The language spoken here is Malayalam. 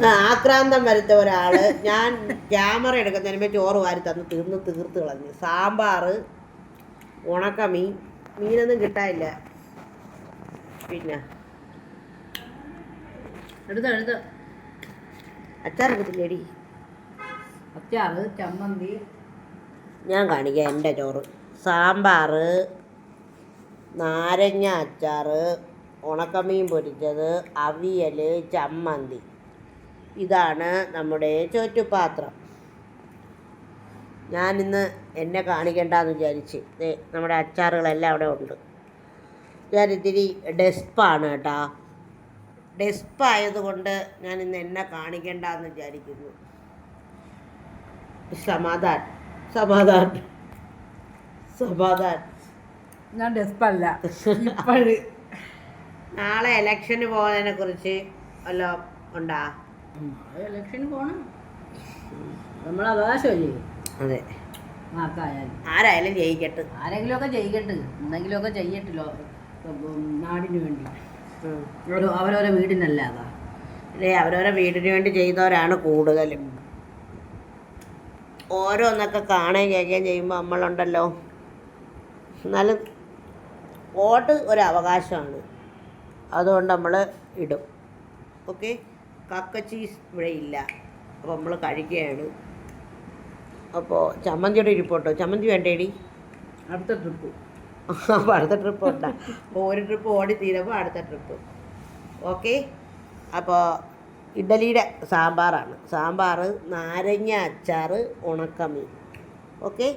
ആക്രാന്തം വരുത്ത ഒരാൾ ഞാൻ ക്യാമറ എടുക്കുന്നതിന് മുമ്പേ ചോറ് വാരി തന്ന് തീർത്ത് കളഞ്ഞു. സാമ്പാർ, ഉണക്കമീൻ, മീനൊന്നും കിട്ടാനില്ല. പിന്നെ അച്ചാർ എടുത്തില്ലേടി? അച്ചാറ്, ചമ്മന്തി. ഞാൻ കാണിക്കാം എൻ്റെ ചോറ്. സാമ്പാർ, നാരങ്ങ അച്ചാർ, ഉണക്കമീൻ പൊരിച്ചത്, അവിയൽ, ചമ്മന്തി. ഇതാണ് നമ്മുടെ ചോറ്റുപാത്രം. ഞാനിന്ന് എന്നെ കാണിക്കണ്ടെന്ന് വിചാരിച്ച് നമ്മുടെ അച്ചാറുകളെല്ലാം അവിടെ ഉണ്ട്. ഞാനിത്തിരി ഡെസ്പാണ് കേട്ടോ. ഡെസ്പായതുകൊണ്ട് ഞാനിന്ന് എന്നെ കാണിക്കണ്ടെന്ന് വിചാരിക്കുന്നു. സമാധാൻ. ഞാൻ ഡെസ്പല്ല. നാളെ ഇലക്ഷന് പോകുന്നതിനെ കുറിച്ച് വല്ലതും ഉണ്ടാ? ഇലക്ഷന് പോണം, നമ്മളെ അവകാശമല്ലേ. അതെ, ആർക്കായാലും ആരായാലും ജയിക്കട്ടെ. ആരെങ്കിലുമൊക്കെ ചെയ്യട്ടെ, എന്തെങ്കിലുമൊക്കെ ചെയ്യട്ടല്ലോ നാടിന് വേണ്ടി. അവരവരെ വീടിനല്ല അതാ അല്ലേ, അവരവരെ വീടിന് വേണ്ടി ചെയ്തവരാണ് കൂടുതലും. ഓരോന്നൊക്കെ കാണുകയും കേൾക്കുകയും ചെയ്യുമ്പോൾ നമ്മളുണ്ടല്ലോ. എന്നാലും വോട്ട് ഒരവകാശമാണ്, അതുകൊണ്ട് നമ്മൾ ഇടും. ഓക്കെ. കക്കച്ചീസ് ഇവിടെ ഇല്ല, അപ്പോൾ നമ്മൾ കഴിക്കുകയാണ്. അപ്പോൾ ചമ്മന്തിയുടെ ഇരിപ്പോട്ടോ. ചമ്മന്തി വേണ്ടേടി? അടുത്ത ട്രിപ്പ്. അപ്പോൾ അടുത്ത ട്രിപ്പ് ഉണ്ടാ. അപ്പോൾ ഒരു ട്രിപ്പ് ഓടി തീരുമ്പോൾ അടുത്ത ട്രിപ്പ്. ഓക്കെ. അപ്പോൾ ഇഡ്ഡലിയുടെ സാമ്പാറാണ്. സാമ്പാർ, നാരങ്ങ അച്ചാർ, ഉണക്കമീൻ. ഓക്കെ.